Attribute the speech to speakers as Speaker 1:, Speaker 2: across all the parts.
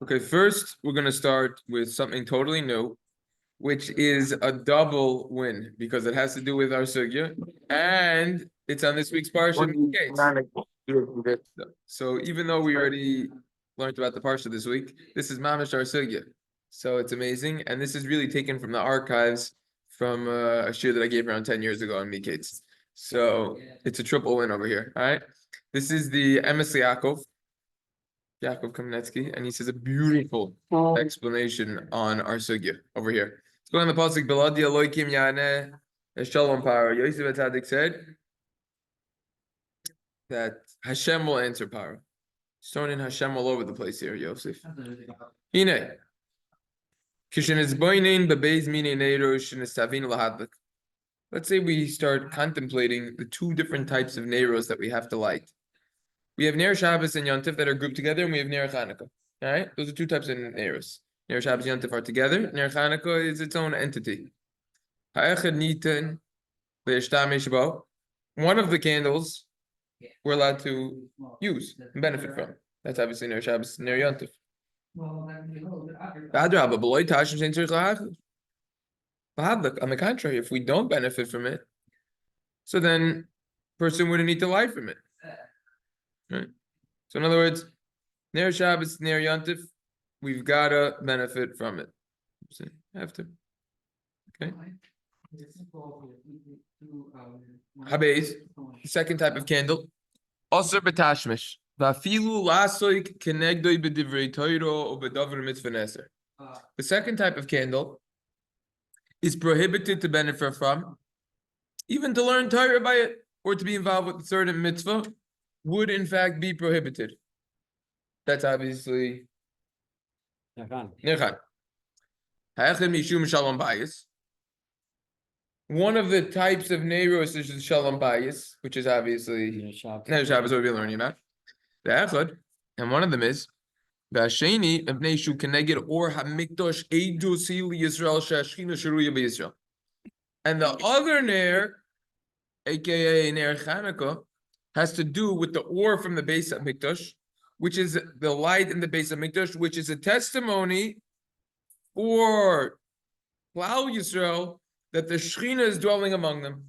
Speaker 1: Okay, first we're gonna start with something totally new, which is a double win because it has to do with our sugya and it's on this week's parsha. So even though we already learned about the parsha this week, this is mamish our sugya. So it's amazing, and this is really taken from the archives from a shir that I gave around 10 years ago on Miketz. So it's a triple win over here. All right, this is the Emes Yaakov Kamenetsky, and he says a beautiful explanation on our sugya over here. Let's go on the pasuk. Beladi Elokim Yaneh Shalom Paro. Yosef Atzadik said that Hashem will answer Paro. He's throwing in Hashem all over the place here, Yosef. Hine. Kishin is boinin bebeis mine neiros and estavin lahadlik. Let's say we start contemplating the two different types of neiros that we have to light. We have Ner Shabbos and Yontif that are grouped together, and we have Ner Chanukah. All right, those are two types of Neros. Ner Shabbos and Yontif are together. Ner Chanukah is its own entity. One of the candles we're allowed to use and benefit from. That's obviously Ner Shabbos and Ner Yontif. On the contrary, if we don't benefit from it, so then person wouldn't need to light from it. Right. So in other words, Ner Shabbos, Ner Yontif, we've gotta benefit from it. So have to. Okay. Habez, the second type of candle. Osir betashmish. Vafilu lasoik kenegdoi b'divrei toiro or b'davar mitzvah neser. The second type of candle is prohibited to benefit from, even to learn Torah by it, or to be involved with the certain mitzvah, would in fact be prohibited. That's obviously Nechan. Mishum Shalom Bayis. One of the types of Neiros is Shalom Bayis, which is obviously Ner Shabbos, what we're learning about. The Echad, and one of them is Vasheni of Neshu Keneged or Hamikdosh Eidu Sili Yisrael Shashchina Sharuya B'Yisrael. And the other Ner, aka Ner Chanukah, has to do with the ore from the base of Mikdash, which is the light in the base of Mikdash, which is a testimony for Klal Yisrael that the Shechina is dwelling among them.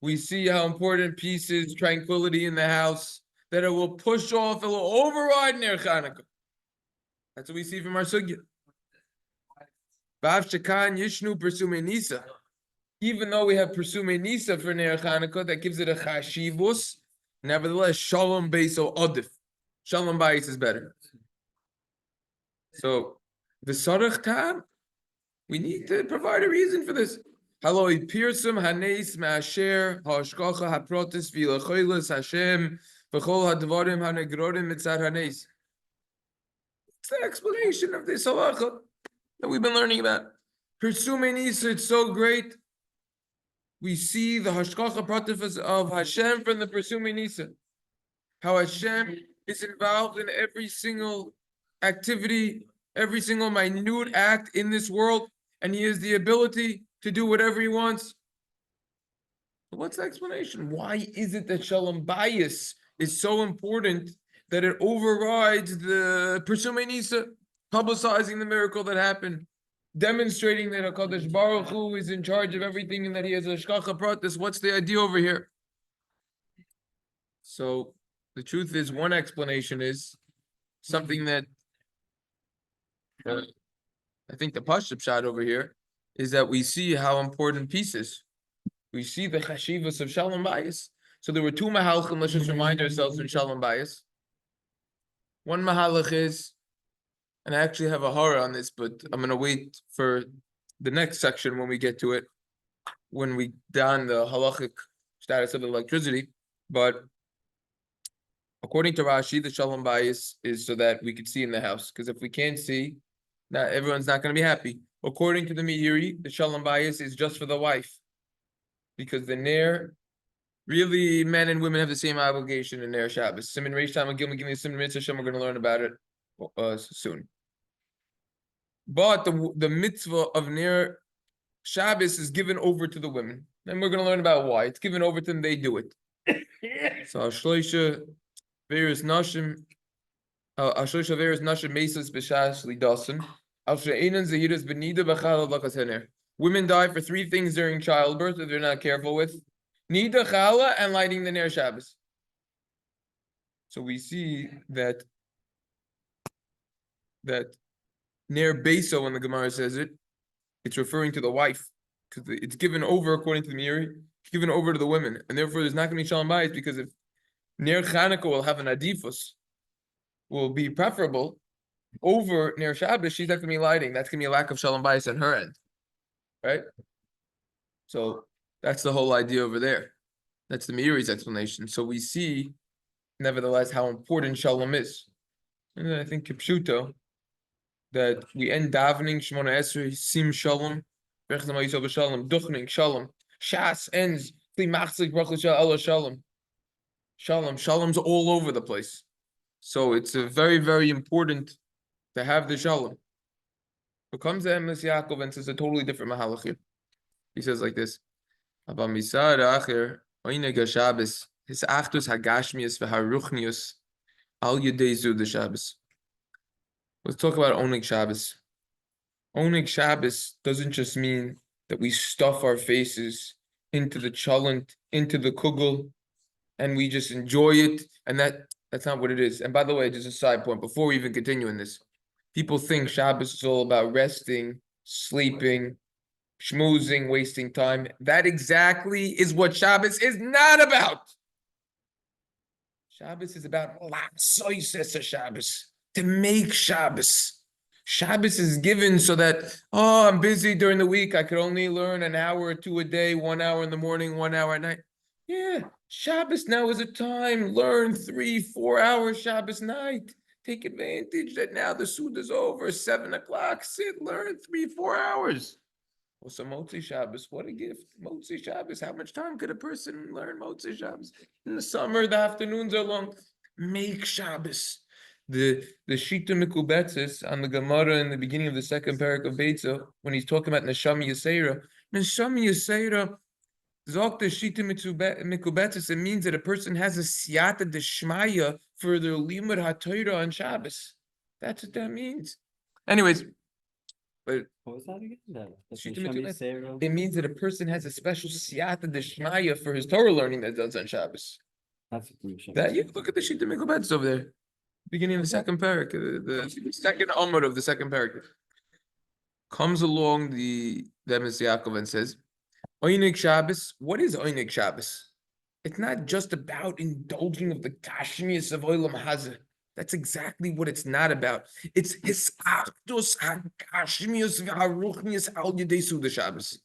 Speaker 1: We see how important peace is, tranquility in the house, that it will push off, it will override Ner Chanukah. That's what we see from our sugya. Even though we have Persume Nisa for Ner Chanukah, that gives it a chashivus. Nevertheless, Shalom Beiso Odif. Shalom Bayis is better. So, the Sarach Tam, we need to provide a reason for this. Haloi Pirsum Hanes Ma'asher Hashkocha Haprotis Vilachoilas Hashem V'chol Hadvarim Hanegrorim Mitzar Hanes. It's the explanation of this halacha that we've been learning about. Persume Nisa, it's so great. We see the Hashkacha Pratifas of Hashem from the Persume Nisa. How Hashem is involved in every single activity, every single minute act in this world, and he has the ability to do whatever he wants. What's the explanation? Why is it that Shalom Bayis is so important that it overrides the Persume Nisa, publicizing the miracle that happened, demonstrating that HaKadosh Baruch Hu is in charge of everything and that he has a Shkacha Pratis? What's the idea over here? So the truth is, one explanation is something that I think the Pashup shot over here is that we see how important peace is. We see the chashivas of Shalom Bayis. So there were two mahalchim. Let's just remind ourselves in Shalom Bayis. One mahalach is, and I actually have a horror on this, but I'm going to wait for the next section when we get to it, when we down the halachic status of the electricity. But according to Rashi, the Shalom Bayis is so that we could see in the house. Because if we can't see, everyone's not going to be happy. According to the Meiri, the Shalom Bayis is just for the wife. Because the Ner, really, men and women have the same obligation in Ner Shabbos. Siman Reish Tam Gimel Gimel Siman Mitzvah Hashem, we're going to learn about it soon. But the mitzvah of Ner Shabbos is given over to the women. And we're going to learn about why. It's given over to them, they do it. So Ashloisha various nashim, Ashloisha various nashim mesas b'shas lidasim. Ashreinan zahiras benida b'chal lakas hener. Women die for three things during childbirth if they're not careful with: nida, chala, and lighting the ner Shabbos. So we see that ner beso, when the Gemara says it, it's referring to the wife because it's given over according to the Meiri. It's given over to the women, and therefore there's not going to be shalom bayis because if ner Chanukah will have an adifus, will be preferable over ner Shabbos, she's not going to be lighting. That's going to be a lack of shalom bayis on her end, right? So that's the whole idea over there. That's the Meiri's explanation. So we see, nevertheless, how important shalom is. And I think Kipshuto, that we end davening Shemona Esrei Sim Shalom, Bechna Ma'isov Shalom, Duchning Shalom, Shas ends Kli Machzik Baruch Allah Shalom. Shalom's all over the place. So it's a very, very important to have the Shalom. Who comes to Emes Yaakov and says a totally different mahalach here. He says like this: Abba Misar Acher Oineg Shabbos His Achdus Hagashmius VeHaruchnius Al Yedei Zu the Shabbos. Let's talk about Oneg Shabbos. Oneg Shabbos doesn't just mean that we stuff our faces into the cholent, into the kugel, and we just enjoy it, and that's not what it is. And by the way, just a side point, before we even continue in this, people think Shabbos is all about resting, sleeping, schmoozing, wasting time. That exactly is what Shabbos is not about. Shabbos is about Shabbos, to make Shabbos. Shabbos is given so that, oh, I'm busy during the week. I could only learn an hour or two a day, 1 hour in the morning, 1 hour at night. Yeah, Shabbos now is a time. Learn 3-4 hours Shabbos night. Take advantage that now the Suda is over, 7 o'clock. Sit, learn 3-4 hours. Well, so Motzi Shabbos, what a gift. Motzi Shabbos, how much time could a person learn Motzi Shabbos? In the summer, the afternoons are long. Make Shabbos. The Shita Mikubetzis on the Gemara in the beginning of the second parak of Beitza, when he's talking about Neshama Yisera, Zok the Shita Mikubetzis, it means that a person has a siyata deshmaya for their limud haTorah on Shabbos. That's what that means. Anyways, but
Speaker 2: what was that again?
Speaker 1: It means that a person has a special siyata deshmaya for his Torah learning that does on Shabbos.
Speaker 2: That's
Speaker 1: that you look at the Shita Mikubetzis over there, beginning of the second parak, the second amud of the second parak. Comes along the Emes Yaakov and says, Oinig Shabbos, what is Oinig Shabbos? It's not just about indulging of the Kashmias of Olam Hazeh. That's exactly what it's not about. It's Hisachtos HaKashmius V'Haruchnius Al Yedei Suda Shabbos.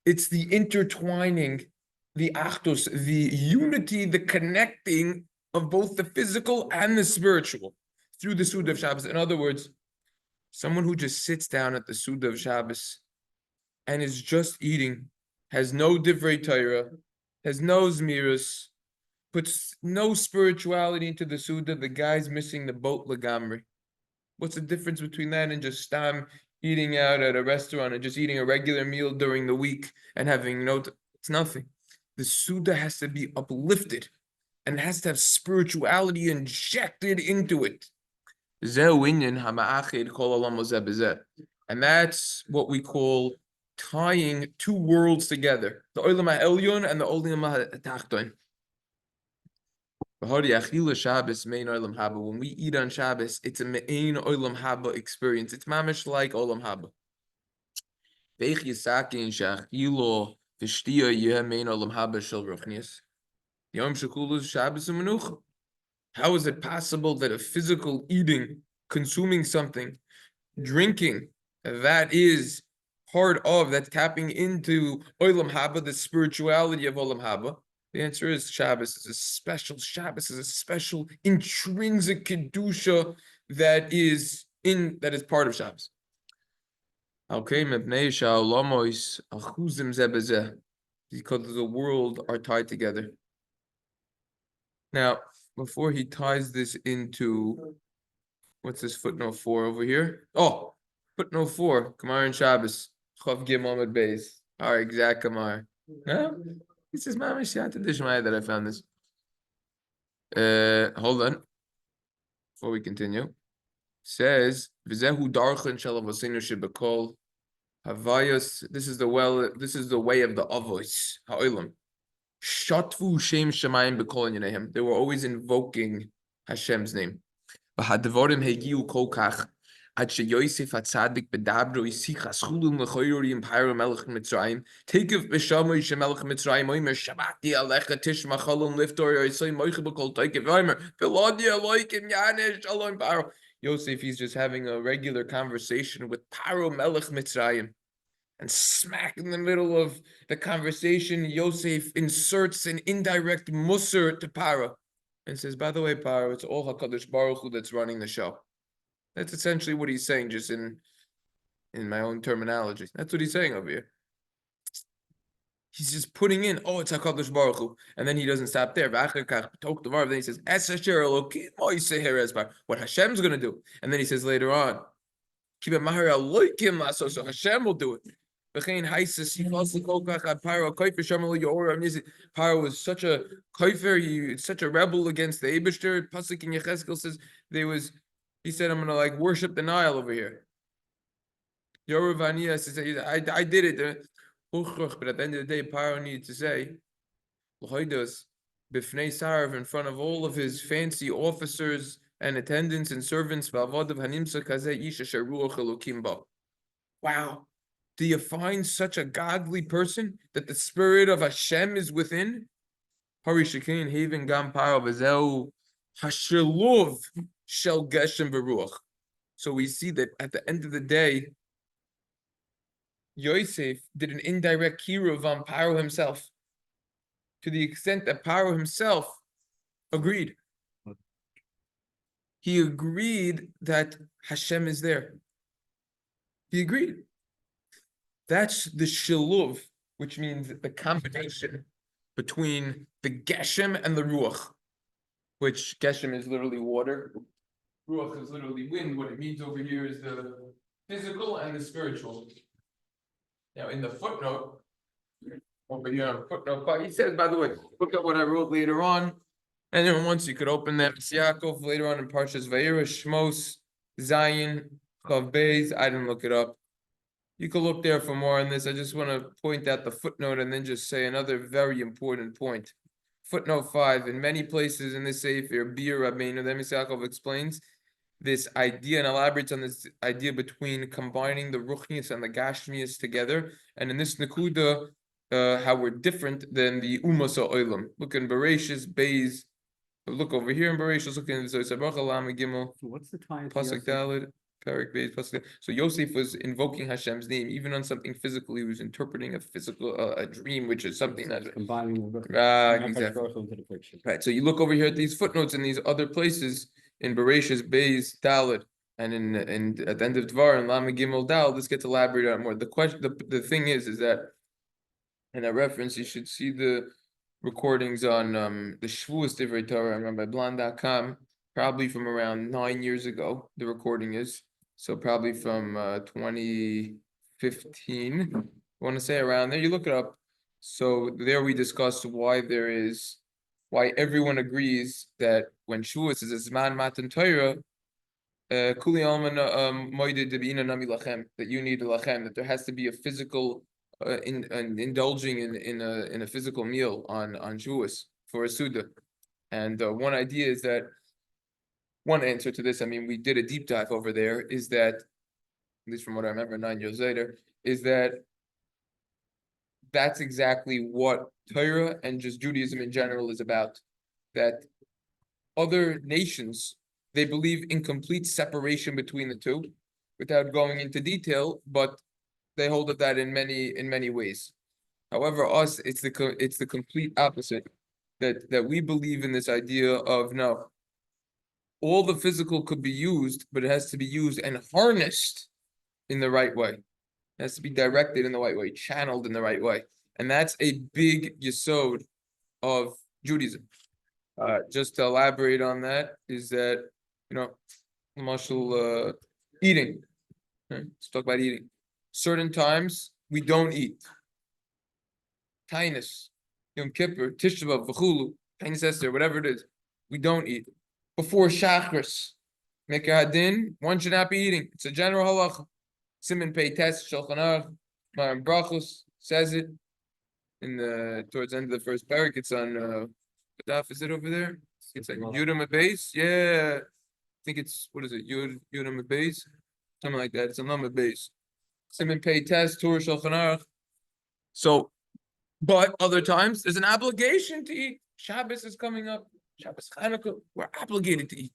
Speaker 1: It's the intertwining, the Achtos, the unity, the connecting of both the physical and the spiritual through the Suda of Shabbos. In other words, someone who just sits down at the Suda of Shabbos and is just eating, has no divrei Torah, has no zmiras, puts no spirituality into the Suda, the guy's missing the boat lagamri. What's the difference between that and just eating out at a restaurant and just eating a regular meal during the week and having it's nothing. The Suda has to be uplifted and has to have spirituality injected into it. And that's what we call tying two worlds together, the Olam HaElyon and the Olam HaTachton. When we eat on Shabbos, it's a me'ein Olam Haba experience. It's mamish like Olam Haba. How is it possible that a physical eating, consuming something, drinking, that is part of, that's tapping into Olam Haba, the spirituality of Olam Haba? The answer is Shabbos is a special intrinsic kedusha that is part of Shabbos. Okay, because the world are tied together. Now, before he ties this into, what's this footnote 4 over here? Oh, footnote 4, Gemara and Shabbos, Chav Gimel Amud Beis. Our exact Gemara. No? This is my Siyata Dishmaya that I found this. Hold on. Before we continue. Says, Vizehu Darchan Shalavosinu Shibakol Havayas. This is the way of the Avos, Ha'olam. Shatvu Shem Shemayim Bekol Yanehem. They were always invoking Hashem's name. V'hadvarim hegiu kol kach ad sheYosef hatzadik bedabro isichas chulum lechoyori Paro melech Mitzrayim tekev b'shamoy shemelech Mitzrayim oimer shabati alecha tishma chalom liftor yoisay moiche b'kol tekev oimer v'lodi aloikim yanesh shalom Paro. Yosef, he's just having a regular conversation with Paro melech Mitzrayim. And smack in the middle of the conversation, Yosef inserts an indirect musar to Paro and says, by the way, Paro, it's all HaKadosh Baruch Hu that's running the show. That's essentially what he's saying, just in my own terminology. That's what he's saying over here. He's just putting in, oh, it's HaKadosh Baruch Hu. And then he doesn't stop there. Then he says, what Hashem's going to do. And then he says later on, so Hashem will do it. Paro was such a koifer, such a rebel against the Eibishter. Pasuk in Yechezkel says he said, I'm gonna worship the Nile over here. Yoravania says, I did it. But at the end of the day, Paro needed to say, Bifnei Sarv, in front of all of his fancy officers and attendants and servants, wow. Do you find such a godly person that the spirit of Hashem is within? So we see that at the end of the day, Yosef did an indirect kiruv on Paro himself, to the extent that Paro himself agreed. He agreed that Hashem is there. He agreed. That's the shiluv, which means the combination between the geshem and the ruach, which geshem is literally water, ruach is literally wind. What it means over here is the physical and the spiritual. Now, in the footnote, over here on footnote 5, he says, by the way, look at what I wrote later on. And then once you could open that, Yaakov later on in Parshas Vayera, Shmos, Zion, Chav Beis. I didn't look it up. You can look there for more on this. I just want to point out the footnote and then just say another very important point. Footnote 5, in many places in this Sefer, Bir Rabbeinu, the Yaakov explains this idea and elaborates on this idea between combining the Ruchnius and the Gashmius together. And in this Nakuda, how we're different than the Umas Oilam. Look in Bereshis, Beis. Look over here in Bereshis, look in Zoysa Bracha, Lama Gimel.
Speaker 2: What's the time?
Speaker 1: Pasuk Daled. So Yosef was invoking Hashem's name, even on something physical. He was interpreting a physical, a dream, which is something that
Speaker 2: combining
Speaker 1: exactly into the picture. Right. So you look over here at these footnotes in these other places in Bereshis, Beis, Dalet, and in at the end of Dvar and Lama Gimel Dal. This gets elaborated on more. The question, the thing is that in a reference, you should see the recordings on the Shavuos Divrei Torah. I remember by Blond.com, probably from around 9 years ago. The recording is. So probably from 2015, I want to say around there. You look it up. So there we discussed why everyone agrees that when Shavuos is a Zman Matan Torah, Kuli Alman Moide Debina Nami Lachem, that you need a lachem, that there has to be a physical indulging in a physical meal on Shavuos for a Suda. And one idea is that one answer to this, I mean, we did a deep dive over there, is that, at least from what I remember 9 years later, is that that's exactly what Torah and just Judaism in general is about. That other nations, they believe in complete separation between the two, without going into detail, but they hold of that in many ways. However, us, it's the complete opposite. That we believe in this idea of no. All the physical could be used, but it has to be used and harnessed in the right way. It has to be directed in the right way, channeled in the right way. And that's a big yesod of Judaism. Just to elaborate on that is that, marshal eating. Let's talk about eating. Certain times we don't eat. Tinus. Yom Kippur, Tisha B'Av, V'chulu, Tainis Esther, whatever it is, we don't eat. Before Shachris, Mekar Hadin, one should not be eating. It's a general halacha. Siman Pei Tes, Shulchan Aruch, Maran Brachos says it in the towards the end of the first parak. It's on Daf. Is it over there? It's like Yudam base. Yeah, I think it's what is it? Yudam base, something like that. It's a number base. Siman Pei Tes, Torah Shulchan Aruch. So, but other times there's an obligation to eat. Shabbos is coming up. Shabbos Chanukah. We're obligated to eat.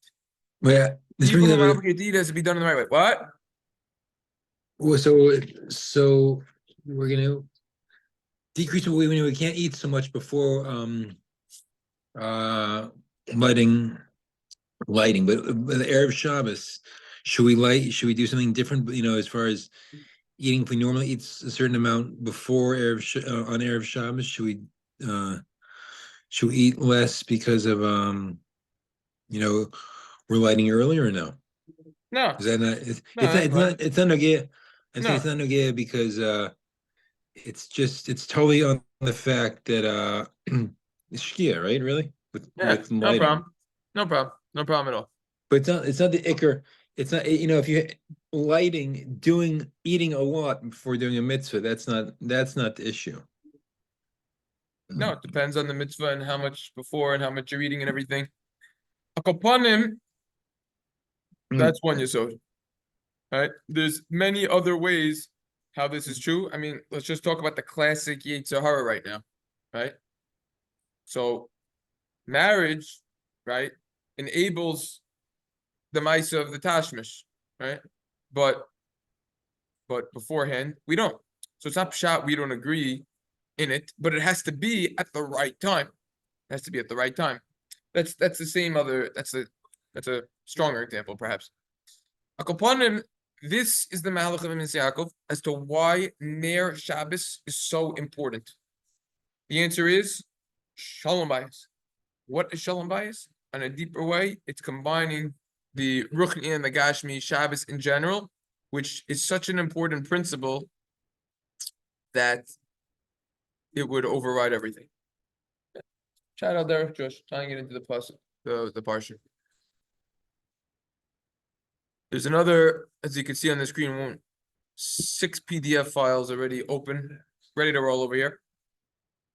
Speaker 2: Yeah,
Speaker 1: People who are obligated to eat has to be done in the right way. What?
Speaker 2: Well, so we're gonna decrease what we can't eat so much before lighting, but the Erev Shabbos, should we do something different, as far as eating? If we normally eat a certain amount before on Erev Shabbos, should we eat less because of we're lighting earlier, or no?
Speaker 1: No.
Speaker 2: Is that not? It's not nogea. I'm saying it's not nogea because it's totally on the fact that it's shkia, right? Really, with lighting.
Speaker 1: No problem. No problem at all.
Speaker 2: But it's not the ikr. It's not, if you eating a lot before doing a mitzvah, that's not the issue.
Speaker 1: No, it depends on the mitzvah and how much before and how much you're eating and everything. Upon him, that's one yesod. Right? There's many other ways how this is true. I mean, let's just talk about the classic Yetzer Hara right now, right? So, marriage, right, enables the Maisa of the Tashmish, right? But beforehand, we don't. So it's not pshat, we don't agree in it, but it has to be at the right time. It has to be at the right time. That's the same other, that's a stronger example, perhaps. Akoponim, this is the Mahalach of Yaakov as to why Ner Shabbos is so important. The answer is Shalom Bayis. What is Shalom Bayis? In a deeper way, it's combining the Ruchni and the Gashmi Shabbos in general, which is such an important principle that it would override everything. Shout out there, Josh, trying to get into the parsha. There's another, as you can see on the screen, 6 PDF files already open, ready to roll over here.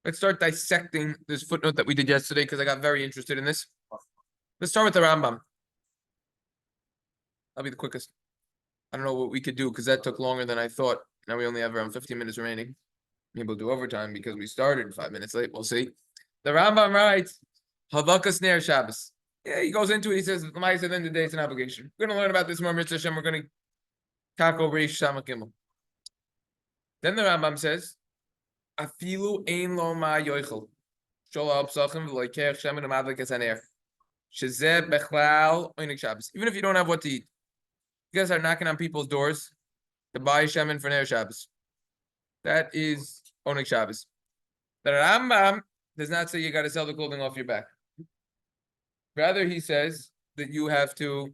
Speaker 1: Let's start dissecting this footnote that we did yesterday because I got very interested in this. Let's start with the Rambam. That'll be the quickest. I don't know what we could do because that took longer than I thought. Now we only have around 15 minutes remaining. Maybe we'll do overtime because we started 5 minutes late. We'll see. The Rambam writes, Havakas Ner Shabbos. Yeah, he goes into it. He says, at the end of the day, it's an obligation. We're going to learn about this more, Mitzvah Hashem. We're going to tackle Reish Samach Gimel. Then the Rambam says, Afilu ein lo ma yoichel. Shola psachim v'loikech shemen u'madlik es haner. Shezeh bechlal oinik Shabbos. Even if you don't have what to eat, you guys are knocking on people's doors to buy shemen for Ner Shabbos. That is oinik Shabbos. The Rambam does not say you got to sell the clothing off your back. Rather, he says that you have to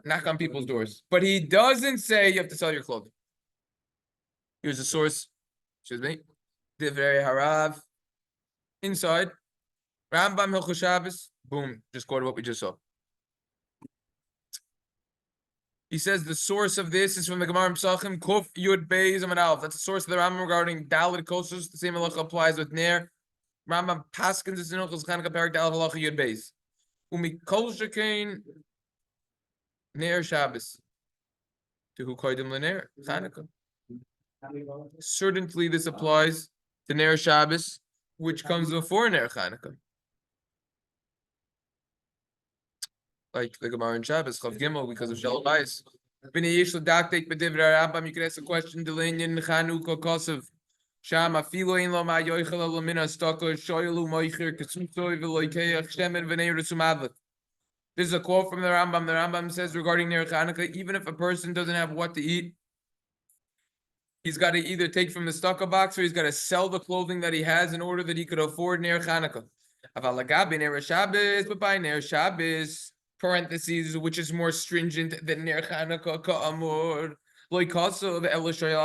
Speaker 1: knock on people's doors. But he doesn't say you have to sell your clothing. Here's a source. Excuse me. Divrei Harav. Inside. Rambam Hilchos Shabbos. Boom. Just quoted what we just saw. He says the source of this is from the Gemara Pesachim. Kuf Yud Beis Amud Aleph. That's the source of the Rambam regarding Daled Kosos. The same halacha applies with Ner. Rambam Paskins is in Hilchos Chanukah Parak Daled halacha Yud Beis. Umikol Shekain Ner Shabbos. To who koydim l'Ner Chanukah. Certainly, this applies to Ner Shabbos, which comes before Ner Chanukah. Like the Gemara in Shabbos, Chav Gimel, because of Shalom Bayis. B'nei Yesh l'daktek b'divrei Rambam, you can ask a question, D'lein Chanukah Kosev. Sham afilo ein lo ma yoichel lo min astaka shoylu moicher kesutoi v'loikeach shemen v'nei resumadlet. This is a quote from the Rambam. The Rambam says regarding Ner Chanukah, even if a person doesn't have what to eat, he's got to either take from the stucco box or he's got to sell the clothing that he has in order that he could afford Ner Chanukah. Avalagabi Ner Shabbos, but by Ner Shabbos, parentheses, which is more stringent than Ner Chanukah ka'amur. Kusi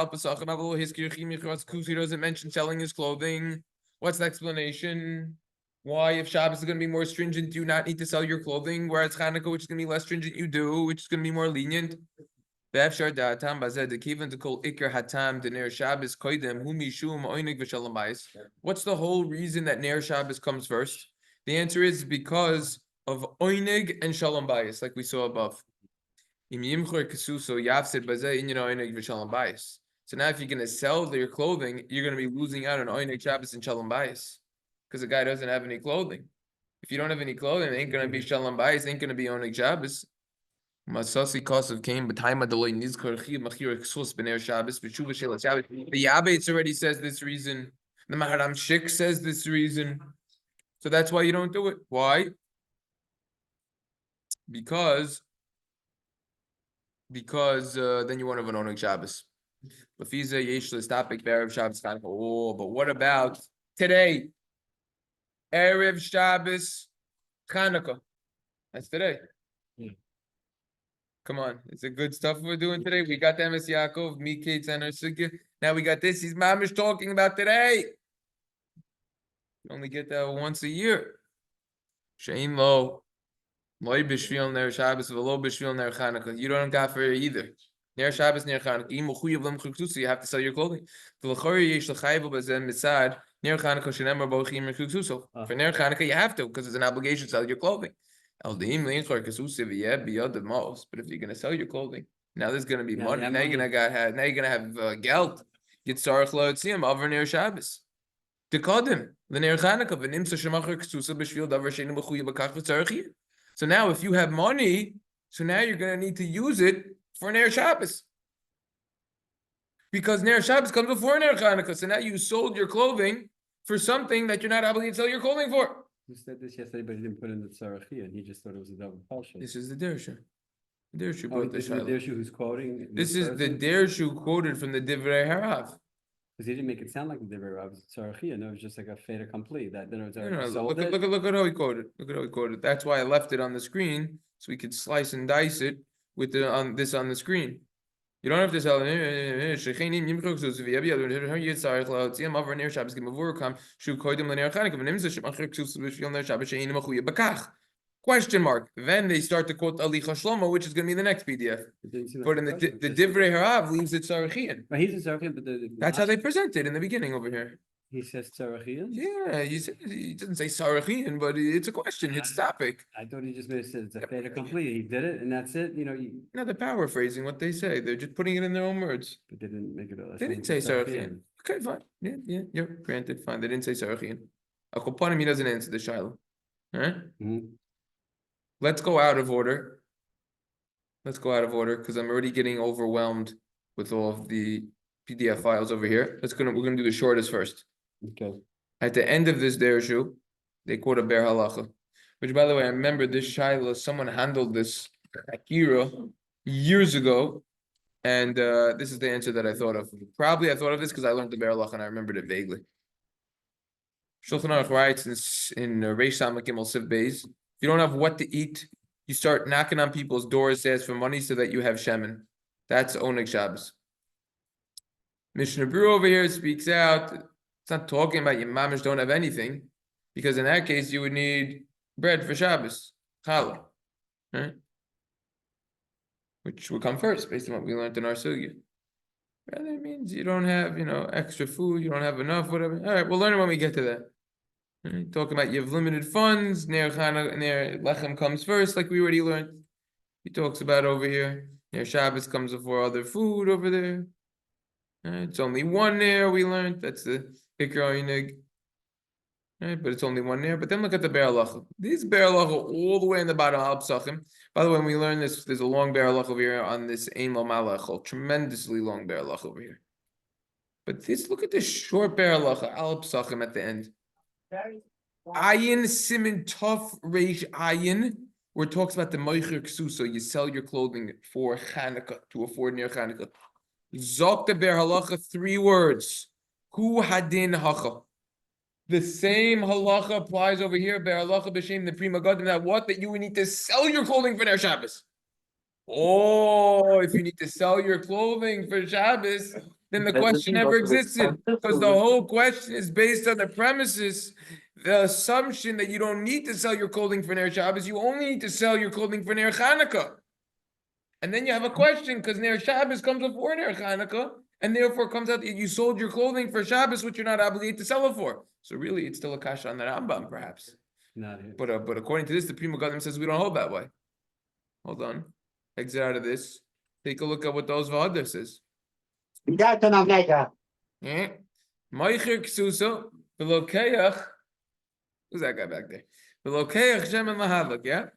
Speaker 1: doesn't mention selling his clothing. What's the explanation? Why, if Shabbos is going to be more stringent, do you not need to sell your clothing? Whereas Chanukah, which is going to be less stringent, you do, which is going to be more lenient. What's the whole reason that Ner Shabbos comes first? The answer is because of oinig and shalom bayis, like we saw above. So now if you're going to sell your clothing, you're going to be losing out on oinig Shabbos and shalom bayis, because the guy doesn't have any clothing. If you don't have any clothing, it ain't going to be shalom bayis, ain't going to be oinig Shabbos. Masasi Kosav came, but time Adaloy Nizkar Chi Machir Ksus Bener Shabbos, Beshuva Shela Shabbos. The Yabeitz already says this reason. The Maharam Shik says this reason. So that's why you don't do it. Why? Because then you won't have an Oneg Shabbos. Lafiza Yeshlis topic Erev Shabbos Chanukah. Oh, but what about today? Erev Shabbos Chanukah. That's today. Come on, it's a good stuff we're doing today. We got the Emes Yaakov, Miketz, and our Sugya. Now we got this. He's mamish talking about today. You only get that once a year. Shein lo, loy b'shvil ner Shabbos, v'lo b'shvil ner Chanukah. You don't got for either. Ner Shabbos, ner Chanukah. You have to sell your clothing. V'lachori yesh l'chayvu b'zem misad. Ner Chanukah shenemar bochim mekuksuso. For ner Chanukah, you have to, because it's an obligation to sell your clothing. But if you're going to sell your clothing, now there's going to be money. Now you're going to have geld. Get starach lo yotziim over ner Shabbos. Dekodim l'ner Chanukah v'nimsa shemachar ksusa b'shvil davar sheinu b'chuya b'kach v'tzarchi. So now, if you have money, so now you're going to need to use it for ner Shabbos, because ner Shabbos comes before ner Chanukah. So now you sold your clothing for something that you're not obligated to sell your clothing for.
Speaker 3: Who said this yesterday, but he didn't put in the tzarachia, and he just thought it was a double falsha.
Speaker 1: This is the Dershu. The Dershu
Speaker 3: Oh,
Speaker 1: brought
Speaker 3: this
Speaker 1: this.
Speaker 3: is the Dershu who's quoting.
Speaker 1: This is the Dershu quoted from the Divrei Harav.
Speaker 3: Because he didn't make it sound like the Divrei Rav. It's tzarachia. No, it was just like a fait accompli. That then it was
Speaker 1: No,
Speaker 3: sold it.
Speaker 1: look at how he quoted. Look at how he quoted. That's why I left it on the screen, so we could slice and dice it with on the screen. You don't have to sell it. Question mark. Then they start to quote Ali Shlomo, which is going to be the next PDF. But in the Divrei Harav leaves it Tzarachian.
Speaker 3: But he's a tzarachia, but
Speaker 1: That's how they present it in the beginning over here.
Speaker 3: he says tzarachia.
Speaker 1: Yeah, he doesn't say Tzarachian, but it's a question. It's a topic.
Speaker 3: I thought he just made it said it's a fait accompli. He did it, and that's it. You know,
Speaker 1: No, they're paraphrasing what they say. They're just putting it in their own words.
Speaker 3: but they didn't make it.
Speaker 1: They didn't say Tzarachian. Okay, fine. Yeah, granted, fine. They didn't say Tzarachian. Akopanim, he doesn't answer the Shiloh. All right? Let's go out of order. Because I'm already getting overwhelmed with all of the PDF files over here. We're gonna do the shortest first.
Speaker 3: Okay.
Speaker 1: At the end of this Dershu, they quote a Ber Halacha, which, by the way, I remember this Shiloh, someone handled this Akira years ago, and this is the answer that I thought of. Probably I thought of this because I learned the Ber Halacha and I remembered it vaguely. Shulchan Aruch writes in Reish Samach Gimel Siv Beis, if you don't have what to eat, you start knocking on people's doors to ask for money so that you have shemen. That's Oneg Shabbos. Mishnah Brew over here speaks out. It's not talking about your mamish don't have anything, because in that case you would need bread for Shabbos, challah, right? Which would come first based on what we learned in our sugya. Rather, it means you don't have, extra food, you don't have enough, whatever. All right, we'll learn it when we get to that. Right? Talking about you have limited funds, Ner Lechem comes first, like we already learned. He talks about over here, Ner Shabbos comes before other food over there. Right? It's only one Ner we learned, that's the Ikra Oineg. Right? But it's only one Ner. But then look at the Ber Halacha. These Ber Halacha all the way in the bottom, Al Psachim. By the way, when we learn this, there's a long Ber Halacha over here on this Ein Lo Malachol, tremendously long Ber Halacha over here. But look at this short Ber Halacha, Al Psachim at the end. Ayin Simin Tov Reish Ayin, where it talks about the Moicher Ksuso, you sell your clothing for Chanukah, to afford near Chanukah. Zok the Ber Halacha, 3 words. Hu Hadin Hacha. The same halacha applies over here. Ber Halacha b'shem the Prima Gadim. That what? That you would need to sell your clothing for their Shabbos. Oh, if you need to sell your clothing for Shabbos, then the question never existed. Because the whole question is based on the premises, the assumption that you don't need to sell your clothing for Ner Shabbos, you only need to sell your clothing for Ner Chanukah. And then you have a question, because Ner Shabbos comes before Ner Chanukah, and therefore comes out that you sold your clothing for Shabbos, which you're not obligated to sell it for. So really, it's still a kasha on the Rambam, perhaps.
Speaker 3: Not here.
Speaker 1: But according to this, the Prima Gadim says we don't hold that way. Hold on. Exit out of this. Take a look at what those Vahadir says. Eh? Meicher Ksuso, Velokeach. Who's that guy back there? Velokeach Shem and Lahavak, yeah?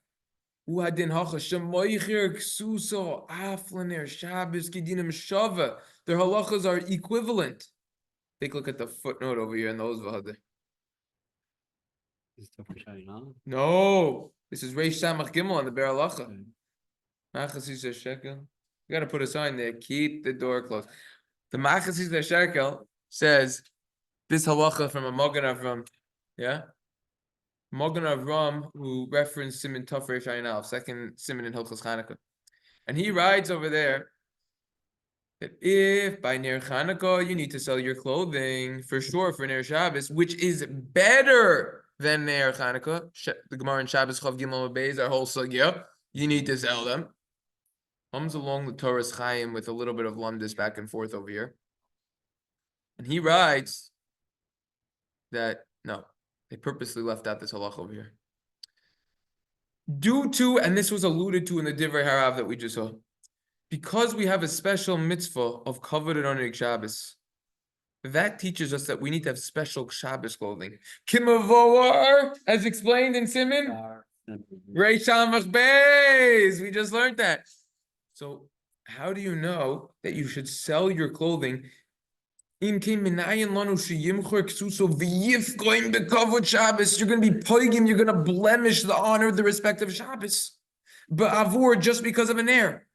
Speaker 1: Who hadin hacha Shemoicher Ksuso, Aflaner, Shabbos, Kidinim Shava. Their halachas are equivalent. Take a look at the footnote over here in those Vahadir.
Speaker 3: Is it for Shayna?
Speaker 1: No, this is Reish Samach Gimel on the Ber Halacha.
Speaker 3: Okay.
Speaker 1: Machasisa shekel. You got to put a sign there. Keep the door closed. The Machasisa shekel says this halacha from a Magen Avram, yeah, Magen Avram who referenced Siman Tov Reish Ayin Aleph, second Siman in Hilchos Chanukah, and he writes over there that if by Ner Chanukah you need to sell your clothing for sure for Ner Shabbos, which is better than Ner Chanukah, the Gemara in Shabbos Chav Gimel Beis, our whole sugya, you need to sell them. Comes along the Torah's Chaim with a little bit of lumdis back and forth over here. And he writes that, no, they purposely left out this halach over here. Due to, and this was alluded to in the Divrei Harav that we just saw, because we have a special mitzvah of covered and honoring Shabbos, that teaches us that we need to have special Shabbos clothing. Kimavoar, as explained in Siman, Reish Samach Beis, we just learned that. So how do you know that you should sell your clothing? You're going to be poigim, you're going to blemish the honor, the respect of Shabbos. But avur, just because of an air.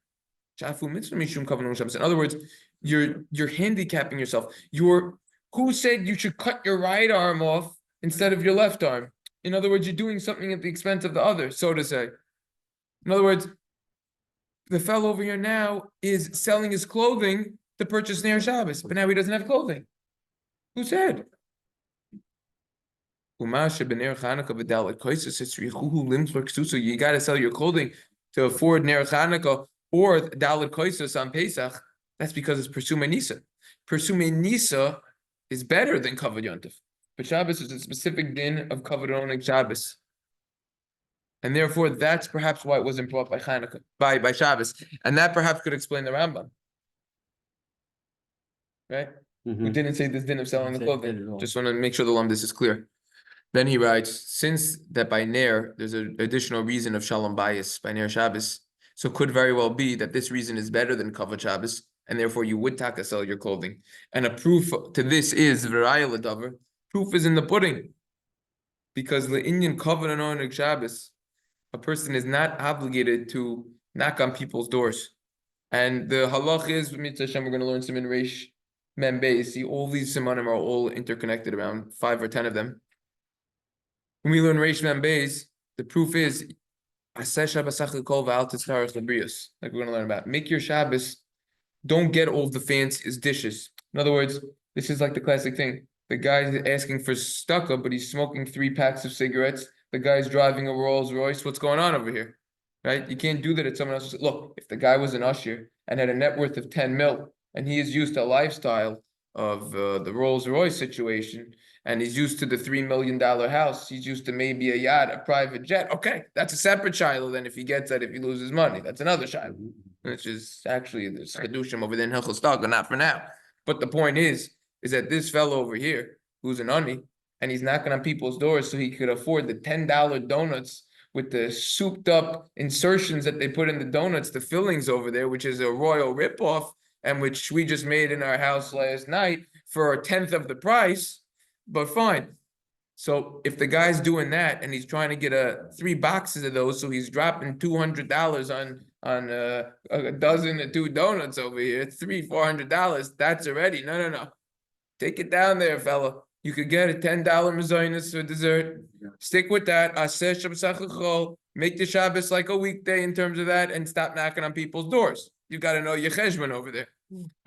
Speaker 1: In other words, you're handicapping yourself. Who said you should cut your right arm off instead of your left arm? In other words, you're doing something at the expense of the other, so to say. In other words, the fellow over here now is selling his clothing to purchase Ner Shabbos, but now he doesn't have clothing. Who said? You got to sell your clothing to afford Ner Chanukah or Dalit Koisos on Pesach. That's because it's Persume Nisa. Persume Nisa is better than Kavod Yontif. But Shabbos is a specific din of Kavod Onik Shabbos. And therefore, that's perhaps why it wasn't brought by Chanukah, by Shabbos. And that perhaps could explain the Rambam. Right? We didn't say this din of selling the clothing. Just want to make sure the lumdis is clear. Then he writes, since that by Ner, there's an additional reason of Shalom bias by Ner Shabbos, so it could very well be that this reason is better than Kavod Shabbos, and therefore you would taka sell your clothing. And a proof to this is V'raya L'davar. Proof is in the pudding. Because the Indian Kavod and Onik Shabbos, a person is not obligated to knock on people's doors. And the halach is, Mitzvah Hashem, we're going to learn some in Reish Mem Beis. See, all these simanim are all interconnected, around 5 or 10 of them. When we learn Reish Mem Beis, the proof is, like we're going to learn about. Make your Shabbos, don't get all the fanciest dishes. In other words, this is like the classic thing. The guy's asking for stucco, but he's smoking 3 packs of cigarettes. The guy's driving a Rolls Royce. What's going on over here? Right? You can't do that at someone else's. Look, if the guy was an usher and had a net worth of 10 mil, and he is used to a lifestyle of the Rolls Royce situation, and he's used to the $3 million house, he's used to maybe a yacht, a private jet. Okay, that's a separate shiloh than if he gets that, if he loses money. That's another shiloh, which is actually there's chedushim over there in Hilchos Talmud, not for now. But the point is that this fellow over here, who's an ani, and he's knocking on people's doors so he could afford the $10 donuts with the souped up insertions that they put in the donuts, the fillings over there, which is a royal ripoff, and which we just made in our house last night for 1/10 of the price, but fine. So if the guy's doing that and he's trying to get 3 boxes of those, so he's dropping $200 on a dozen or 2 donuts over here, it's $300-400. That's already no. Take it down there, fella. You could get a $10 mezainis for dessert. Stick with that. Make the Shabbos like a weekday in terms of that, and stop knocking on people's doors. You got to know your cheshbon over there,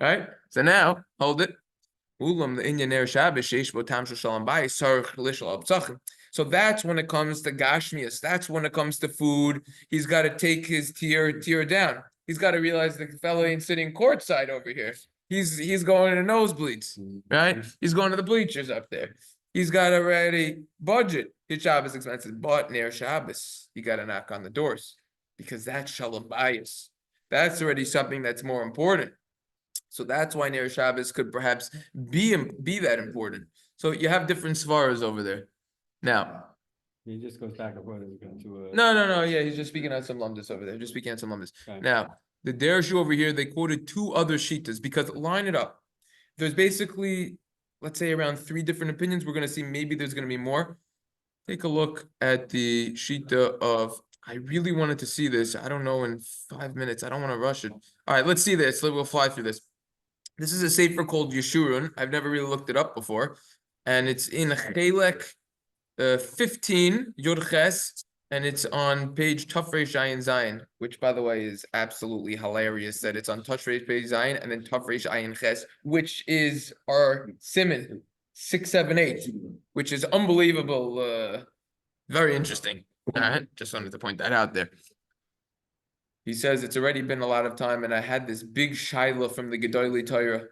Speaker 1: right? So now, hold it. Ulam the Inyan Ner Shabbos sheish bo tam shel shalom bayis sarich lishal al psachim. So that's when it comes to gashmias. That's when it comes to food. He's got to take his tier down. He's got to realize the fellow ain't sitting courtside over here. He's going to nosebleeds, right? He's going to the bleachers up there. He's got to already budget his Shabbos expenses. But Ner Shabbos, you got to knock on the doors because that's shalom bayis. That's already something that's more important. So that's why Ner Shabbos could perhaps be that important. So you have different svaras over there. Now,
Speaker 3: He just goes back and forth to
Speaker 1: no. Yeah, he's just speaking on some lumdus over there. Just speaking on some lumdus.
Speaker 3: Okay.
Speaker 1: Now, the Dershu over here, they quoted two other shitas because line it up. There's basically, let's say, around 3 different opinions. We're going to see maybe there's going to be more. Take a look at the shita of. I really wanted to see this. I don't know in 5 minutes. I don't want to rush it. All right, let's see this. We'll fly through this. This is a sefer called Yeshurun. I've never really looked it up before, and it's in Chelek 15 Yud Ches, and it's on page Tafresh Ayin Zayin, which, by the way, is absolutely hilarious that it's on Tafresh Page Zayin and then Tafresh Ayin Ches, which is our Siman 678, which is unbelievable. Very interesting. All right, just wanted to point that out there. He says it's already been a lot of time, and I had this big shaila from the Gedolei Torah,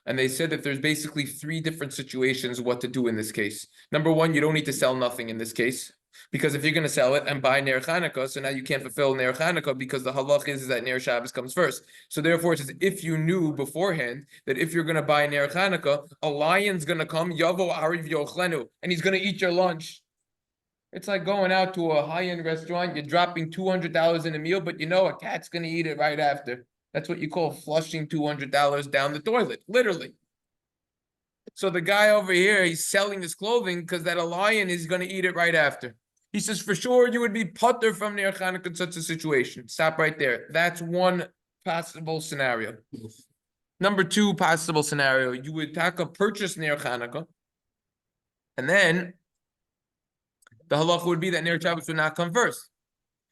Speaker 1: and they said that there's basically 3 different situations what to do in this case. Number 1, you don't need to sell nothing in this case, because if you're going to sell it and buy Ner Chanukah, so now you can't fulfill Ner Chanukah because the halach is that Ner Shabbos comes first. So therefore, it says if you knew beforehand that if you're going to buy Ner Chanukah, a lion's going to come, Yavo Ariv Yochlenu, and he's going to eat your lunch. It's like going out to a high-end restaurant, you're dropping $200 in a meal, but you know a cat's going to eat it right after. That's what you call flushing $200 down the toilet, literally. So the guy over here, he's selling his clothing because that a lion is going to eat it right after. He says, for sure, you would be putter from Ner Chanukah in such a situation. Stop right there. That's one possible scenario. Number 2 possible scenario, you would purchase Ner Chanukah, and then the halacha would be that Ner Shabbos would not come first,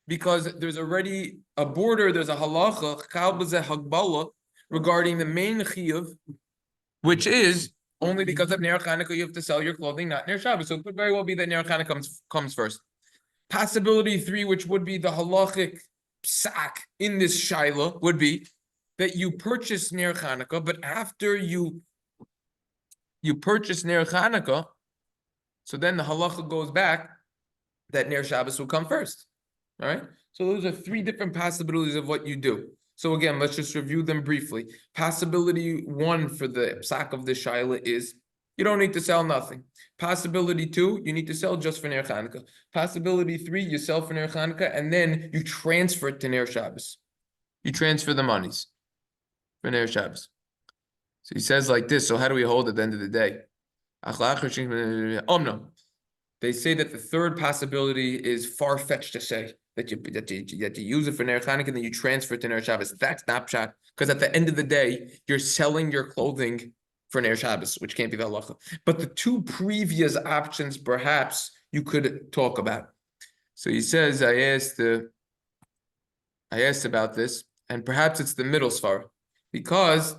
Speaker 1: because there's already a border, there's a halacha, chal b'zeh hagbala, regarding the main chiyuv, which is only because of Ner Chanukah you have to sell your clothing, not Ner Shabbos. So it could very well be that Ner Chanukah comes first. Possibility 3, which would be the halachic psak in this shaila, would be that you purchase Ner Chanukah, but after you purchase Ner Chanukah, so then the halacha goes back that Ner Shabbos will come first. All right. So those are 3 different possibilities of what you do. So again, let's just review them briefly. Possibility 1 for the psak of the shaila is you don't need to sell nothing. Possibility 2, you need to sell just for Ner Chanukah. Possibility 3, you sell for Ner Chanukah and then you transfer it to Ner Shabbos. You transfer the monies for Ner Shabbos. So he says like this. So how do we hold at the end of the day? Oh no. They say that the third possibility is far-fetched to say that you use it for Ner Chanukah and then you transfer it to Ner Shabbos. That's not pshat, because at the end of the day, you're selling your clothing for Ner Shabbos, which can't be the halacha. But the 2 previous options, perhaps you could talk about. So he says, I asked about this, and perhaps it's the middle svar, because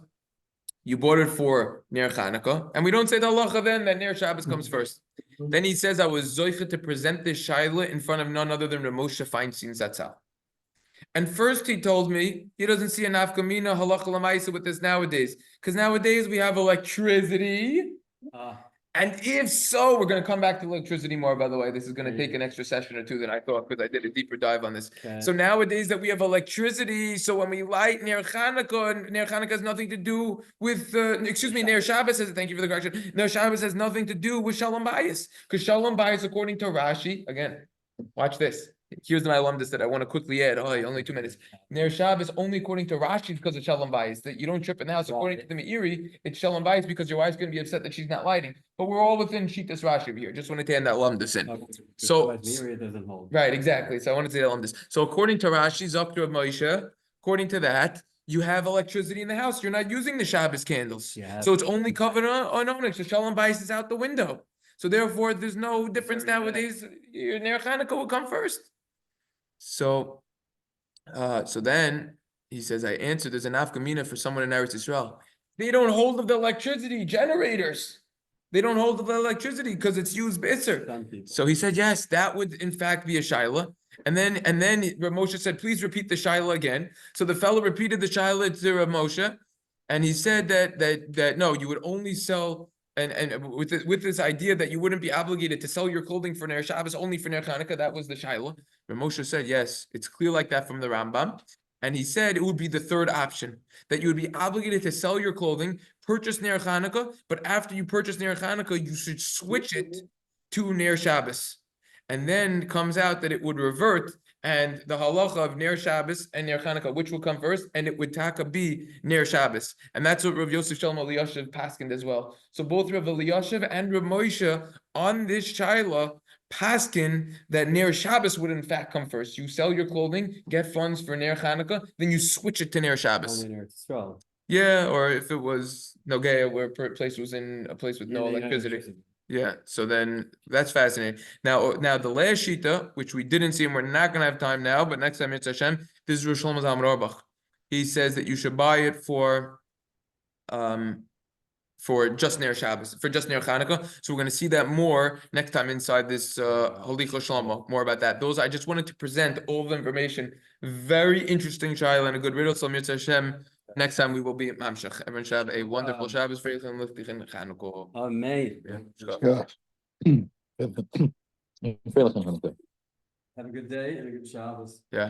Speaker 1: you bought it for Ner Chanukah, and we don't say the halacha then that Ner Shabbos comes first. Then he says, I was zoicha to present this shaila in front of none other than Ramosha Feinstein Zatzal. And first he told me he doesn't see a nafkamina halacha lamaisa with this nowadays, because nowadays we have electricity. And if so, we're going to come back to electricity more, by the way. This is going to take an extra session or 2 than I thought, because I did a deeper dive on this.
Speaker 3: Okay.
Speaker 1: So nowadays that we have electricity, so when we light Ner Chanukah, Ner Chanukah has nothing to do with, Ner Shabbos has, thank you for the correction, Ner Shabbos has nothing to do with Shalom Bayis. Because Shalom Bayis, according to Rashi, again, watch this. Here's my alumnus that I want to quickly add. Oh, only 2 minutes. Ner Shabbos only according to Rashi because of Shalom Bayis. That you don't trip in the house. According to the Meiri, it's Shalom Bayis because your wife's going to be upset that she's not lighting. But we're all within Shitas Rashi over here. Just wanted to add that alumnus in.
Speaker 3: Okay.
Speaker 1: So,
Speaker 3: Meiri doesn't hold.
Speaker 1: right, exactly. So I wanted to say that alumnus. So according to Rashi, Zakra of Moshe, according to that, you have electricity in the house. You're not using the Shabbos candles.
Speaker 3: Yeah.
Speaker 1: So it's only covered on onyx. So Shalom Bayis is out the window. So therefore, there's no difference nowadays. Your Ner Chanukah will come first. So, so then he says, I answered, there's an afkamina for someone in Eretz Yisrael. They don't hold of the electricity generators. They don't hold of the electricity because it's used b'isser.
Speaker 3: Some people.
Speaker 1: So he said, yes, that would in fact be a shaila. And then Rav Moshe said, please repeat the shaila again. So the fellow repeated the shaila to Rav Moshe, and he said that no, you would only sell. And with this idea that you wouldn't be obligated to sell your clothing for Ner Shabbos only for Ner Chanukah, that was the shaila. Rav Moshe said, yes, it's clear like that from the Rambam. And he said it would be the third option, that you would be obligated to sell your clothing, purchase Ner Chanukah, but after you purchase Ner Chanukah, you should switch it to Ner Shabbos. And then comes out that it would revert, and the halacha of Ner Shabbos and Ner Chanukah, which will come first, and it would taka be Ner Shabbos. And that's what Rav Yosef Shalom Eliyashiv paskined as well. So both Rav Eliyashiv and Rav Moshe on this shaila paskin that Ner Shabbos would in fact come first. You sell your clothing, get funds for Ner Chanukah, then you switch it to Ner Shabbos.
Speaker 3: Only in Eretz Yisrael.
Speaker 1: Yeah, or if it was Nogea, where a place was in a place with
Speaker 3: Yeah,
Speaker 1: no
Speaker 3: they don't have
Speaker 1: electricity. Yeah, so then that's fascinating. Now the last shita, which we didn't see, and we're not going to have time now, but next time it's Hashem. This is Rosh Shlomo Zalman Auerbach. He says that you should buy it for just Ner Shabbos, for just Ner Chanukah. So we're going to see that more next time inside this Halicha Shlomo. More about that. Those I just wanted to present all the information. Very interesting trial and a good riddle. So Mitzvah Hashem. Next time we will be at Mamshach. Everyone should have a wonderful Shabbos for you and Liftichin Chanukah.
Speaker 3: Amen.
Speaker 2: Yeah.
Speaker 3: Have a good day and a good Shabbos.
Speaker 1: Yeah.